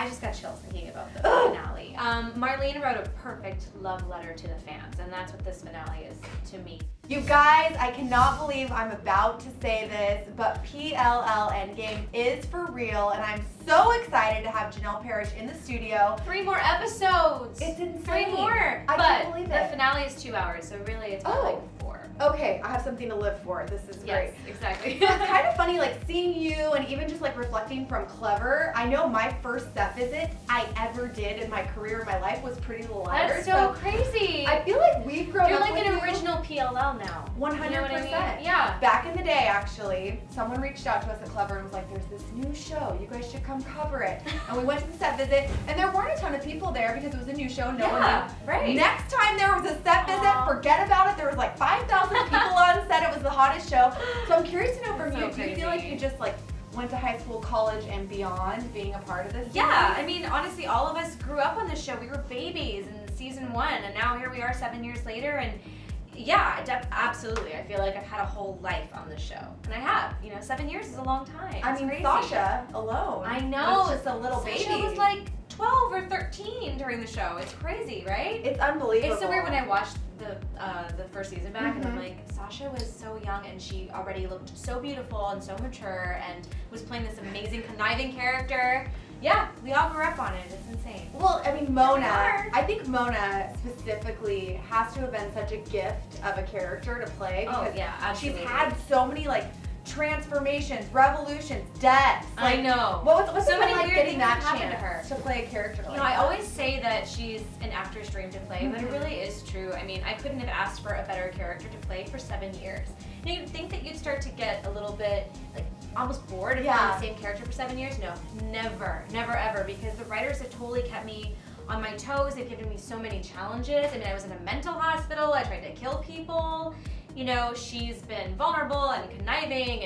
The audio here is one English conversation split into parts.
I just got chills thinking about the finale. Marlene wrote a perfect love letter to the fans, and that's what this finale is to me. You guys, I cannot believe I'm about to say this, but PLL Endgame is for real, and I'm so excited to have Janel Parrish in the studio. 3 more episodes! It's insane. 3 more! I can't believe the it. finale is 2 hours, so really it's more like 4. Okay, I have something to live for. This is great. Yes, exactly. So it's kind of funny, like seeing you and even just like reflecting from Clevver. I know my first set visit I ever did in my career, in my life, was Pretty Little Liars. That's so crazy. I feel like we've grown You're up like with an you. original PLL now. 100%. You know what I mean? Yeah. Back in the day, actually, someone reached out to us at Clevver and was like, there's this new show. You guys should come cover it. And we went to the set visit, and there weren't a ton of people there because it was a new show. No one knew. Right. Next time there was a set visit, forget about it. There was like 5,000 people on set. It was the hottest show. So I'm curious to know from you, do you feel like you just like went to high school, college, and beyond being a part of this? Yeah, I mean, honestly, all of us grew up on this show. We were babies in season 1, and now here we are 7 years later, and yeah, absolutely. I feel like I've had a whole life on this show, and I have. 7 years is a long time. I mean, crazy. Sasha alone. I know. Was just a little Sasha baby. was like 12 or 13 during the show. It's crazy, right? It's unbelievable. It's so weird when I watched the first season back, and I'm like, Sasha was so young, and she already looked so beautiful and so mature, and was playing this amazing conniving character. Yeah, we all grew up on it. It's insane. Well, I mean, Mona, I think Mona specifically has to have been such a gift of a character to play because yeah, absolutely. she's had so many like transformations, revolutions, deaths. Like, I know. What's so it many like weird getting things that happened to chance her to play a character like I that? always say that she's an actor's dream to play, but it really is true. I mean, I couldn't have asked for a better character to play for 7 years. You'd think that you'd start to get a little bit like almost bored of playing the same character for 7 years. No, never ever, because the writers have totally kept me on my toes. They've given me so many challenges. I mean, I was in a mental hospital. I tried to kill people. She's been vulnerable and conniving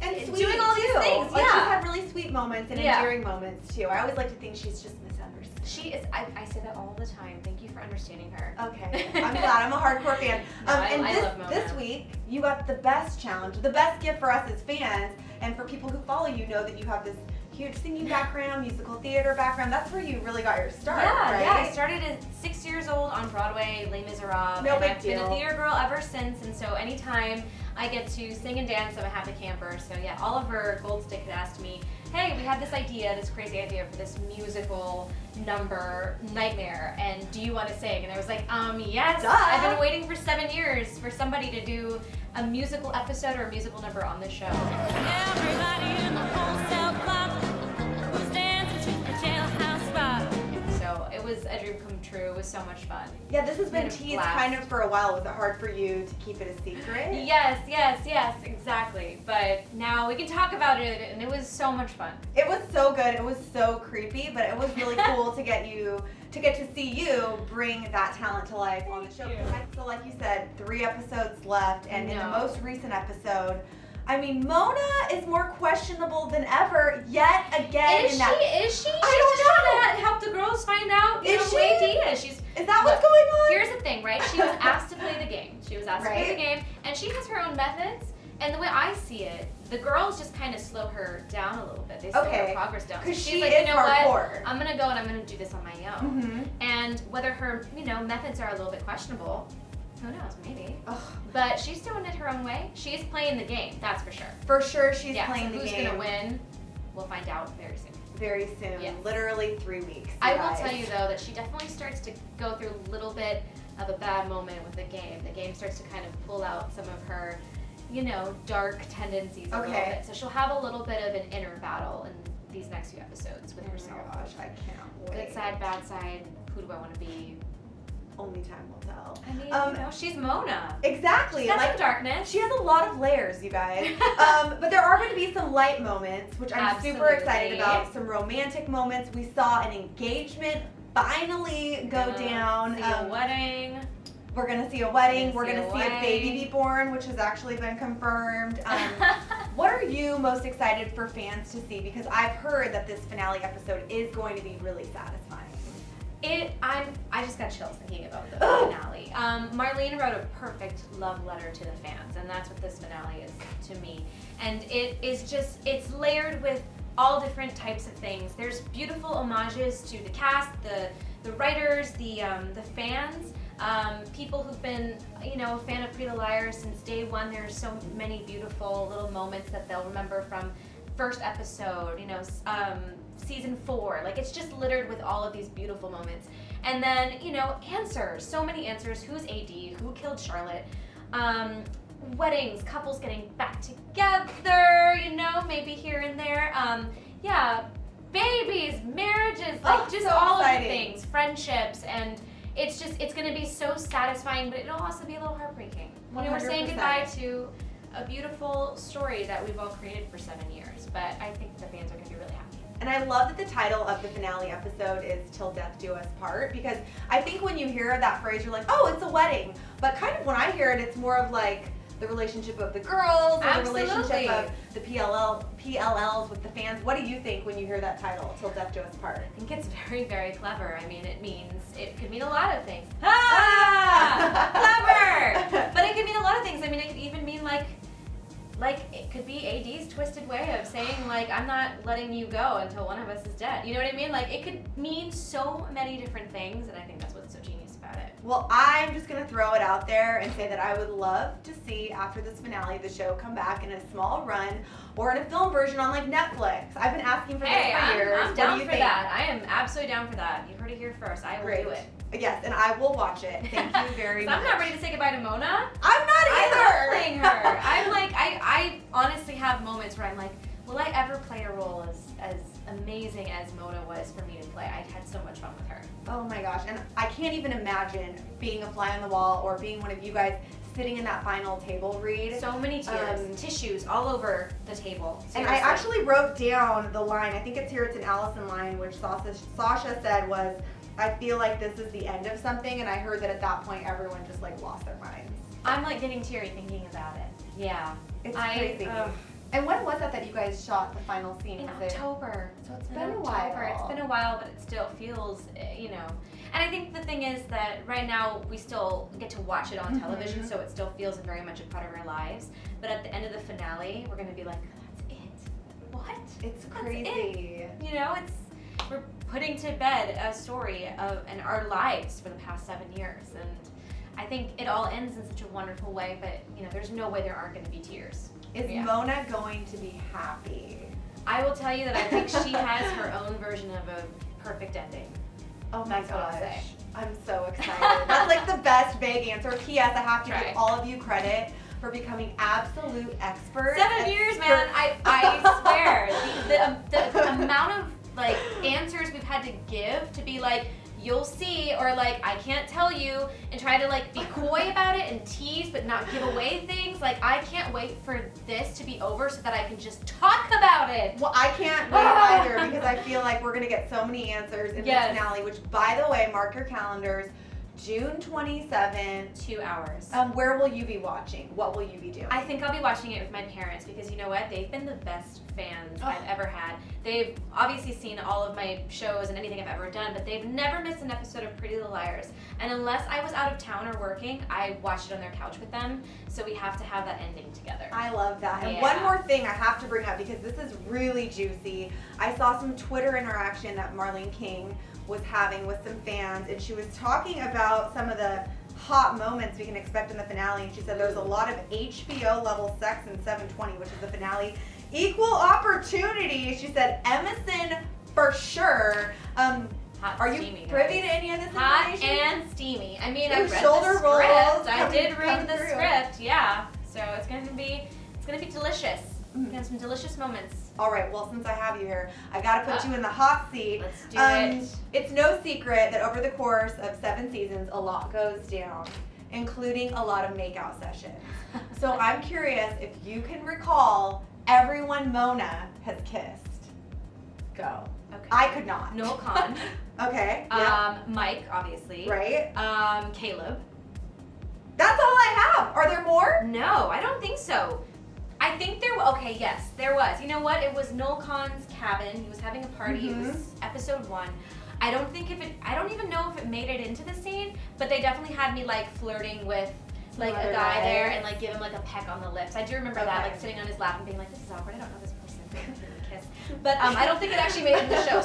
and sweet doing all these too. things. Like, Yeah. she's had really sweet moments and endearing moments too. I always like to think she's just misunderstood. She is. I say that all the time. Thank you for understanding her. Okay, I'm glad. I'm a hardcore fan. No, And I love Mona. this week, you got the best challenge, the best gift for us as fans, and for people who follow you know that you have this huge singing background, musical theater background. That's where you really got your start, right? Yeah. I started at 6 years old on Broadway, Les Miserables. No and big I've deal. been a theater girl ever since, and so anytime I get to sing and dance, I'm a happy camper. So yeah, Oliver Goldstick had asked me, hey, we have this idea, this crazy idea for this musical number, Nightmare, and do you want to sing? And I was like, yes. Duh. I've been waiting for 7 years for somebody to do a musical episode or a musical number on the show. Everybody in the wholesale club was dancing to the jailhouse rock. So it was a dream come true. It was so much fun. Yeah, this has been It's been a teased blast. kind of for a while. Was it hard for you to keep it a secret? Yes, exactly. But now we can talk about it, and it was so much fun. It was so good. It was so creepy, but it was really cool to get to see you bring that talent to life on the show. Thank you. So like you said, 3 episodes left, and in the No. most recent episode, I mean, Mona is more questionable than ever yet again. Is she? She's She's just trying to help the girls find out Is who Wade she? is. Is that what's going on? Here's the thing, right? She was asked to play the game. She was asked to play the game, and she has her own methods. And the way I see it, the girls just kind of slow her down a little bit. They slow her progress down. Because she's she like, is you know hardcore. what? I'm gonna go and I'm gonna do this on my own. Mm-hmm. And whether her, methods are a little bit questionable, who knows? Maybe. Ugh. But she's doing it her own way. She's playing the game. That's for sure. For sure, she's Yeah. playing So the who's game. gonna win? We'll find out very soon. Very soon. Yes. Literally 3 weeks. I you will guys. tell you though that she definitely starts to go through a little bit of a bad moment with the game. The game starts to kind of pull out some of her, dark tendencies a little bit. So she'll have a little bit of an inner battle in these next few episodes with herself. Oh my gosh, I can't wait. Good side, bad side. Who do I want to be? Only time will tell. I mean, she's Mona. Exactly. She's got some darkness. She has a lot of layers, you guys. But there are going to be some light moments, which I'm super excited about. Some romantic moments. We saw an engagement finally go down. See a wedding. We're going to see a wedding. We're See going a to see a baby be born, which has actually been confirmed. What are you most excited for fans to see? Because I've heard that this finale episode is going to be really satisfying. I just got chills thinking about the finale. Marlene wrote a perfect love letter to the fans, and that's what this finale is to me. And it is just, it's layered with all different types of things. There's beautiful homages to the cast, the writers, the fans, people who've been, a fan of Pretty Little Liars since day one. There's so many beautiful little moments that they'll remember from first episode, season 4. Like, it's just littered with all of these beautiful moments. And then, answers. So many answers. Who's AD? Who killed Charlotte? Weddings, couples getting back together, maybe here and there. Babies, marriages, like just so all exciting. of the things, friendships, and it's going to be so satisfying, but it'll also be a little heartbreaking. We're saying 100%. goodbye to a beautiful story that we've all created for 7 years, but I think the fans are going to be really happy. And I love that the title of the finale episode is Till Death Do Us Part, because I think when you hear that phrase, you're like, oh, it's a wedding. But kind of when I hear it, it's more of like the relationship of the girls, or Absolutely. the relationship of the PLLs with the fans. What do you think when you hear that title, Till Death Do Us Part? I think it's very, very clever. I mean, it could mean a lot of things. Clever! But it could mean a lot of things. I mean, it could even mean like it could be AD's twisted way of saying, like, I'm not letting you go until one of us is dead. You know what I mean? Like, it could mean so many different things, and I think that's what's so genius about it. Well, I'm just going to throw it out there and say that I would love to see, after this finale, the show come back in a small run or in a film version on, like, Netflix. I've been asking for this for years. I'm down for that. I am absolutely down for that. You heard it here first. I will do it. Yes, and I will watch it. Thank you very much. I'm not ready to say goodbye to Mona. I'm not either. I love playing her. I'm like, I honestly have moments where I'm like, will I ever play a role as amazing as Mona was for me to play? I had so much fun with her. Oh my gosh, and I can't even imagine being a fly on the wall or being one of you guys sitting in that final table read. So many tears, tissues all over the table. And I actually wrote down the line, I think it's here, it's an Allison line, which Sasha said was, I feel like this is the end of something, and I heard that at that point everyone just like lost their minds. I'm like getting teary thinking about it. Yeah. It's crazy. And when was that you guys shot the final scene? In Was October. So it's In been a October. while. It's been a while, but it still feels, And I think the thing is that right now we still get to watch it on television, so it still feels very much a part of our lives. But at the end of the finale, we're going to be like, that's it. What? It's That's crazy. it. We're putting to bed a story of our lives for the past 7 years, and I think it all ends in such a wonderful way. But there's no way there aren't going to be tears. Is Mona going to be happy? I will tell you that I think she has her own version of a perfect ending. Oh my That's what I'll gosh. say. I'm so excited. That's like the best vague answer. P.S. I have to Right. give all of you credit for becoming absolute experts. 7 years, man. I swear. The amount of answers we've had to give to be like, you'll see, or like, I can't tell you, and try to be coy about it and tease but not give away things. Like, I can't wait for this to be over so that I can just talk about it. Well, I can't wait either, because I feel like we're going to get so many answers in Yes. this finale, which, by the way, mark your calendars, June 27th. 2 hours. Where will you be watching? What will you be doing? I think I'll be watching it with my parents, because you know what? They've been the best fans I've ever had. They've obviously seen all of my shows and anything I've ever done, but they've never missed an episode of Pretty Little Liars. And unless I was out of town or working, I watched it on their couch with them. So we have to have that ending together. I love that. And Yeah. one more thing I have to bring up, because this is really juicy. I saw some Twitter interaction that Marlene King was having with some fans, and she was talking about some of the hot moments we can expect in the finale, and she said there's a lot of HBO level sex in 720, which is the finale. Equal opportunity, she said. Emerson for sure. Hot Are and you steamy, privy guys. to any of this Hot information? and steamy. I mean, I Ooh, read shoulder the rolls script. I did come read the through. script. Yeah. So it's gonna be delicious. We're gonna have some delicious moments. All right, well, since I have you here, I gotta put you in the hot seat. Let's do it. It's no secret that over the course of 7 seasons, a lot goes down, including a lot of makeout sessions. So I'm curious if you can recall everyone Mona has kissed. Go. Okay. I could not. Noel Kahn. Okay. Yeah. Mike, obviously. Right. Caleb. That's all I have. Are there more? No, I don't think so. I think okay, yes, there was. You know what? It was Noel Kahn's cabin. He was having a party. It was episode 1. I don't even know if it made it into the scene, but they definitely had me flirting with a other guy guys. there and give him a peck on the lips. I do remember that, Okay. sitting on his lap and being like, this is awkward. I don't know this person. Give him a kiss. But I don't think it actually made it in the show.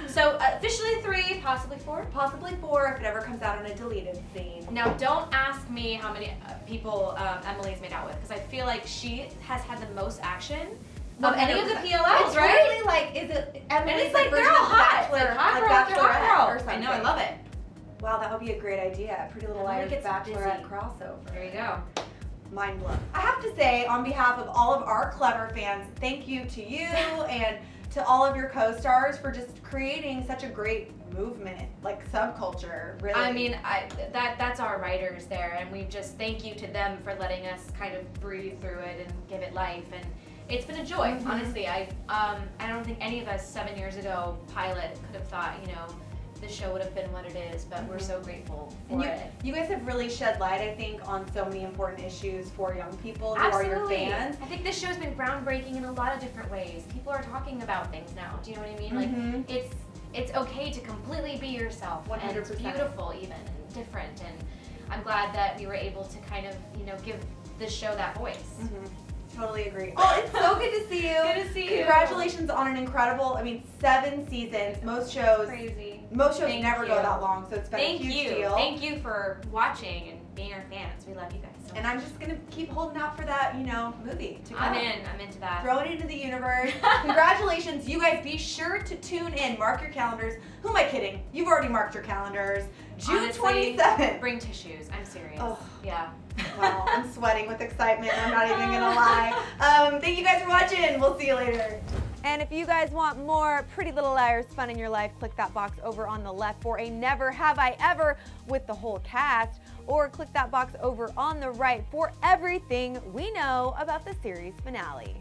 So officially 3, possibly 4. Possibly 4 if it ever comes out on a deleted scene. Now, don't ask me how many people Emily's made out with, because I feel like she has had the most action of any of the 100%. PLLs, It's right? really like, is it And Emily's it's like they're version all of The hot. It's Bachelor, like hot like girl after hot Bachelorette or girl. I know, I something? love it. Wow, that would be a great idea. Pretty Little Emily Liars gets Bachelorette busy. crossover. There you go. Mind blown. I have to say, on behalf of all of our Clevver fans, thank you to you and to all of your co-stars for just creating such a great movement, like subculture, really. I mean, that's our writers there, and we just thank you to them for letting us kind of breathe through it and give it life. And it's been a joy, honestly. I don't think any of us 7 years ago, pilot, could have thought, the show would have been what it is, but we're so grateful for And it. you guys have really shed light, I think, on so many important issues for young people who are your Absolutely. fans. I think this show's been groundbreaking in a lot of different ways. People are talking about things now. Do you know what I mean? Like it's okay to completely be yourself. 100%. And it's beautiful even and different. And I'm glad that we were able to kind of, give this show that voice. Totally agree. Oh, it's so good to see you. Good to see you. Congratulations on an incredible, 7 seasons. Most shows Crazy. Thank never you. go that long, so it's been Thank a huge you. deal. Thank you for watching and being our fans. We love you guys so much. And I'm just gonna keep holding out for that, movie to come. I'm into that. Throw it into the universe. Congratulations, you guys. Be sure to tune in. Mark your calendars. Who am I kidding? You've already marked your calendars. June Honestly, 27th. Bring tissues. I'm serious. Oh. Yeah. Wow, I'm sweating with excitement. I'm not even gonna lie. Thank you guys for watching. We'll see you later. And if you guys want more Pretty Little Liars fun in your life, click that box over on the left for a Never Have I Ever with the whole cast, or click that box over on the right for everything we know about the series finale.